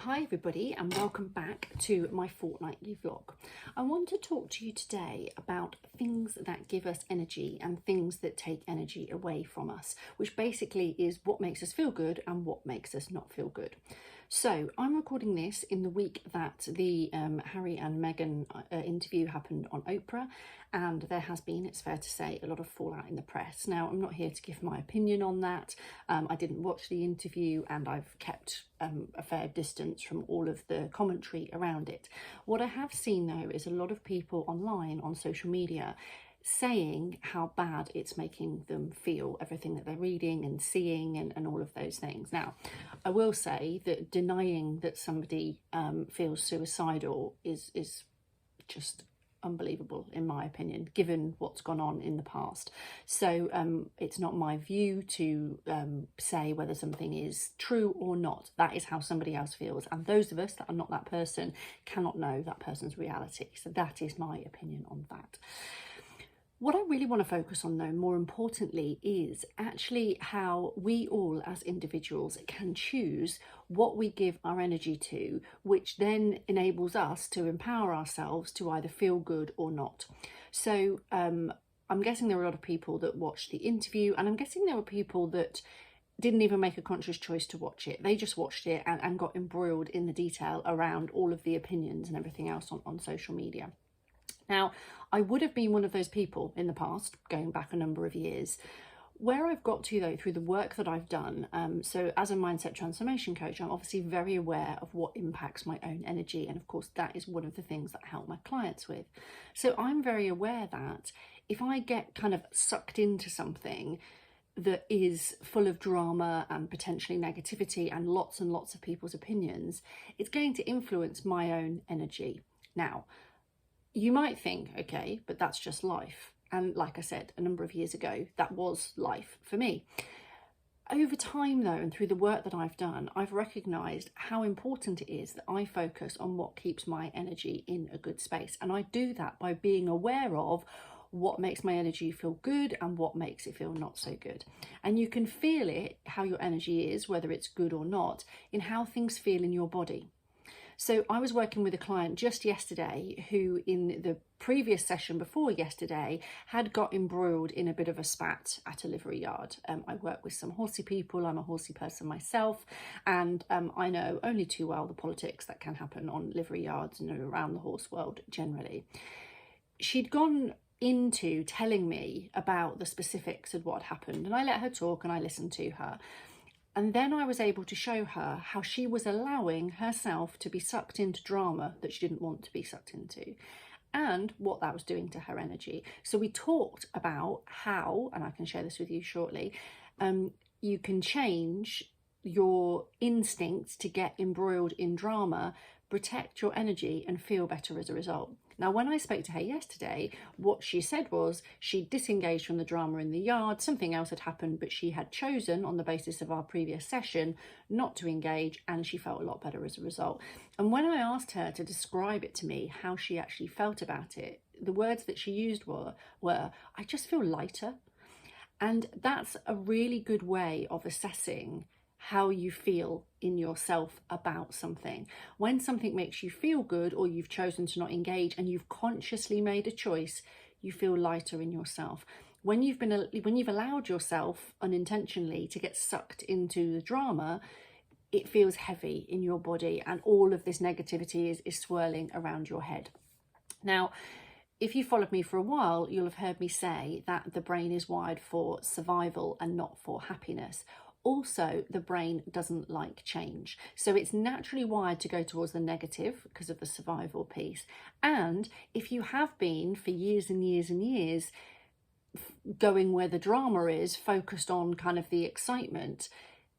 Hi everybody and welcome back to my fortnightly vlog. I want to talk to you today about things that give us energy and things that take energy away from us, which basically is what makes us feel good and what makes us not feel good. So I'm recording this in the week that the Harry and Meghan interview happened on Oprah, and there has been, it's fair to say, a lot of fallout in the press. Now, I'm not here to give my opinion on that. I didn't watch the interview and I've kept a fair distance from all of the commentary around it. What I have seen though is a lot of people online on social media saying how bad it's making them feel, everything that they're reading and seeing and all of those things. Now, I will say that denying that somebody feels suicidal is just unbelievable in my opinion, given what's gone on in the past. So it's not my view to say whether something is true or not. That is how somebody else feels, and those of us that are not that person cannot know that person's reality. So that is my opinion on that. What I really want to focus on though, more importantly, is actually how we all as individuals can choose what we give our energy to, which then enables us to empower ourselves to either feel good or not. So I'm guessing there were a lot of people that watched the interview, and I'm guessing there were people that didn't even make a conscious choice to watch it. They just watched it and got embroiled in the detail around all of the opinions and everything else on social media. Now, I would have been one of those people in the past, going back a number of years. Where I've got to though, through the work that I've done, so as a mindset transformation coach, I'm obviously very aware of what impacts my own energy. And of course, that is one of the things that I help my clients with. So I'm very aware that if I get kind of sucked into something that is full of drama and potentially negativity and lots of people's opinions, it's going to influence my own energy. Now, you might think, okay, but that's just life. And like I said, a number of years ago, that was life for me. Over time though, and through the work that I've done, I've recognised how important it is that I focus on what keeps my energy in a good space. And I do that by being aware of what makes my energy feel good and what makes it feel not so good. And you can feel it, how your energy is, whether it's good or not, in how things feel in your body. So I was working with a client just yesterday who in the previous session before yesterday had got embroiled in a bit of a spat at a livery yard. I work with some horsey people, I'm a horsey person myself, and I know only too well the politics that can happen on livery yards and around the horse world generally. She'd gone into telling me about the specifics of what happened, and I let her talk and I listened to her. And then I was able to show her how she was allowing herself to be sucked into drama that she didn't want to be sucked into, and what that was doing to her energy. So we talked about how, and I can share this with you shortly, you can change your instincts to get embroiled in drama, protect your energy and feel better as a result. Now, when I spoke to her yesterday, what she said was she disengaged from the drama in the yard, something else had happened, but she had chosen on the basis of our previous session not to engage, and she felt a lot better as a result. And when I asked her to describe it to me, how she actually felt about it, the words that she used were I just feel lighter. And that's a really good way of assessing how you feel in yourself about something. When something makes you feel good, or you've chosen to not engage and you've consciously made a choice, you feel lighter in yourself. When you've allowed yourself unintentionally to get sucked into the drama, it feels heavy in your body and all of this negativity is swirling around your head. Now, if you followed me for a while, you'll have heard me say that the brain is wired for survival and not for happiness. Also, the brain doesn't like change. So it's naturally wired to go towards the negative because of the survival piece. And if you have been for years and years and years going where the drama is, focused on kind of the excitement,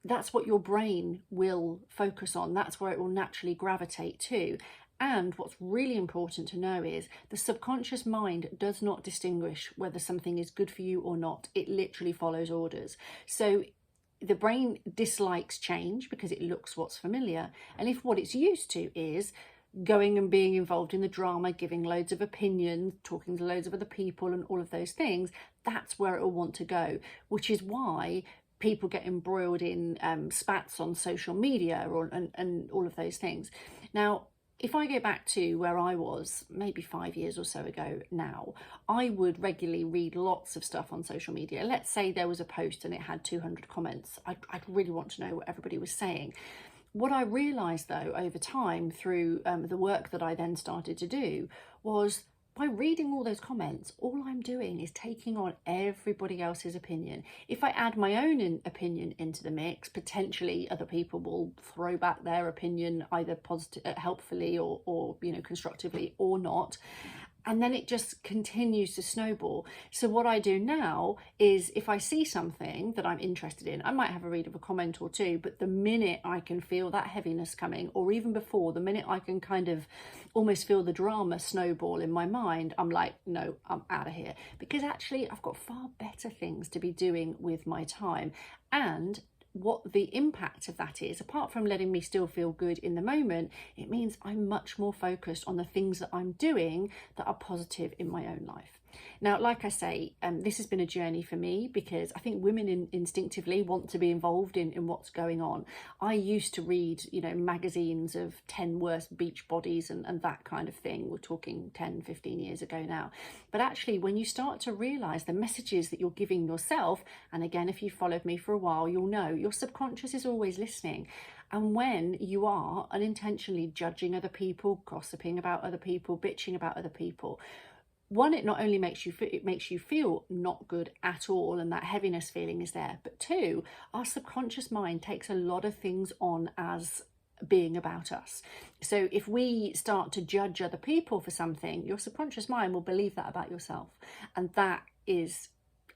that's what your brain will focus on. That's where it will naturally gravitate to. And what's really important to know is the subconscious mind does not distinguish whether something is good for you or not. It literally follows orders. So the brain dislikes change because it looks what's familiar. And if what it's used to is going and being involved in the drama, giving loads of opinions, talking to loads of other people and all of those things, that's where it will want to go, which is why people get embroiled in spats on social media and all of those things. Now, if I go back to where I was maybe 5 years or so ago now, I would regularly read lots of stuff on social media. Let's say there was a post and it had 200 comments. I'd really want to know what everybody was saying. What I realised though over time through the work that I then started to do was, by reading all those comments, all I'm doing is taking on everybody else's opinion. If I add my own opinion into the mix, potentially other people will throw back their opinion either helpfully or constructively or not. And then it just continues to snowball. So what I do now is, if I see something that I'm interested in, I might have a read of a comment or two, but the minute I can feel that heaviness coming, or even before, the minute I can kind of almost feel the drama snowball in my mind, I'm like, no, I'm out of here. Because actually I've got far better things to be doing with my time. And what the impact of that is, apart from letting me still feel good in the moment, it means I'm much more focused on the things that I'm doing that are positive in my own life. Now, like I say, this has been a journey for me, because I think women instinctively want to be involved in what's going on. I used to read, magazines of 10 worst beach bodies and that kind of thing. We're talking 10, 15 years ago now. But actually, when you start to realise the messages that you're giving yourself, and again, if you've followed me for a while, you'll know your subconscious is always listening. And when you are unintentionally judging other people, gossiping about other people, bitching about other people, one, it not only makes you feel not good at all, and that heaviness feeling is there, but two, our subconscious mind takes a lot of things on as being about us. So if we start to judge other people for something, your subconscious mind will believe that about yourself, and that is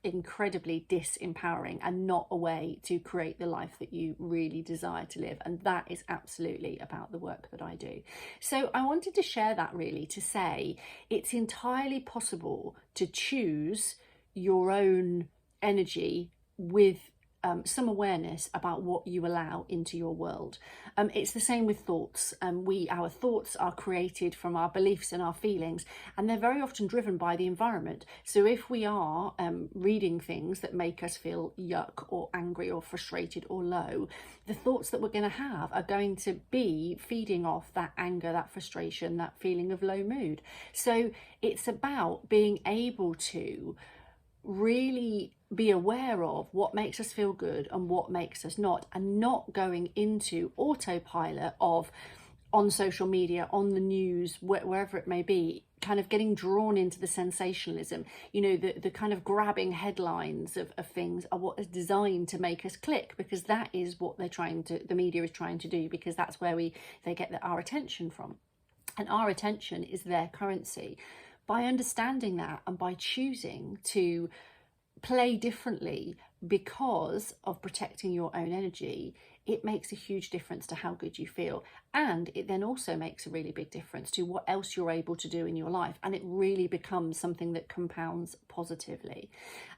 incredibly disempowering and not a way to create the life that you really desire to live. And that is absolutely about the work that I do. So I wanted to share that, really, to say it's entirely possible to choose your own energy with some awareness about what you allow into your world. It's the same with thoughts. Our thoughts are created from our beliefs and our feelings, and they're very often driven by the environment. So if we are reading things that make us feel yuck or angry or frustrated or low, the thoughts that we're going to have are going to be feeding off that anger, that frustration, that feeling of low mood. So it's about being able to really be aware of what makes us feel good and what makes us not, and not going into autopilot of, on social media, on the news, wherever it may be, kind of getting drawn into the sensationalism. The kind of grabbing headlines of things are what is designed to make us click, because that is what the media is trying to do, because that's where they get our attention from, and our attention is their currency. By understanding that, and by choosing to play differently because of protecting your own energy, it makes a huge difference to how good you feel. And it then also makes a really big difference to what else you're able to do in your life. And it really becomes something that compounds positively.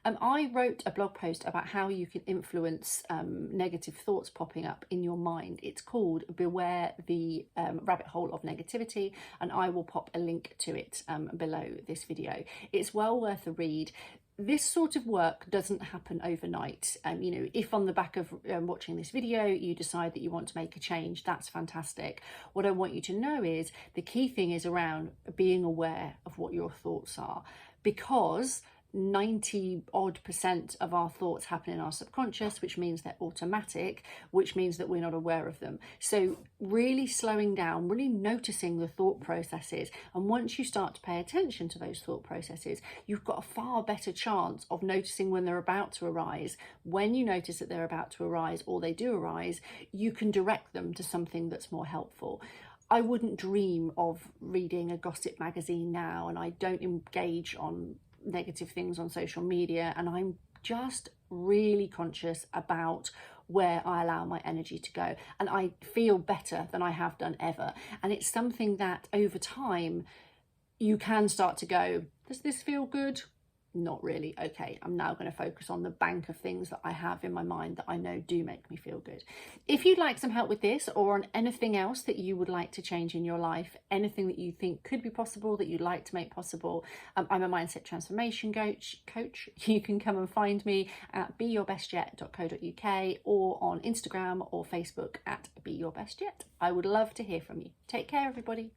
I wrote a blog post about how you can influence negative thoughts popping up in your mind. It's called Beware the Rabbit Hole of Negativity, and I will pop a link to it below this video. It's well worth a read. This sort of work doesn't happen overnight. If on the back of watching this video you decide that you want to make a change, that's fantastic. What I want you to know is the key thing is around being aware of what your thoughts are, because 90% of our thoughts happen in our subconscious, which means they're automatic, which means that we're not aware of them. So really slowing down, really noticing the thought processes, and once you start to pay attention to those thought processes, you've got a far better chance of noticing when they're about to arise. When you notice that they're about to arise, or they do arise, you can direct them to something that's more helpful. I wouldn't dream of reading a gossip magazine now, and I don't engage on negative things on social media, and I'm just really conscious about where I allow my energy to go, and I feel better than I have done ever. And it's something that over time you can start to go, does this feel good? not really. Okay, I'm now going to focus on the bank of things that I have in my mind that I know do make me feel good. If you'd like some help with this or on anything else that you would like to change in your life, anything that you think could be possible, that you'd like to make possible, I'm a mindset transformation coach. You can come and find me at beyourbestjet.co.uk or on Instagram or Facebook at beyourbestjet. I would love to hear from you. Take care, everybody.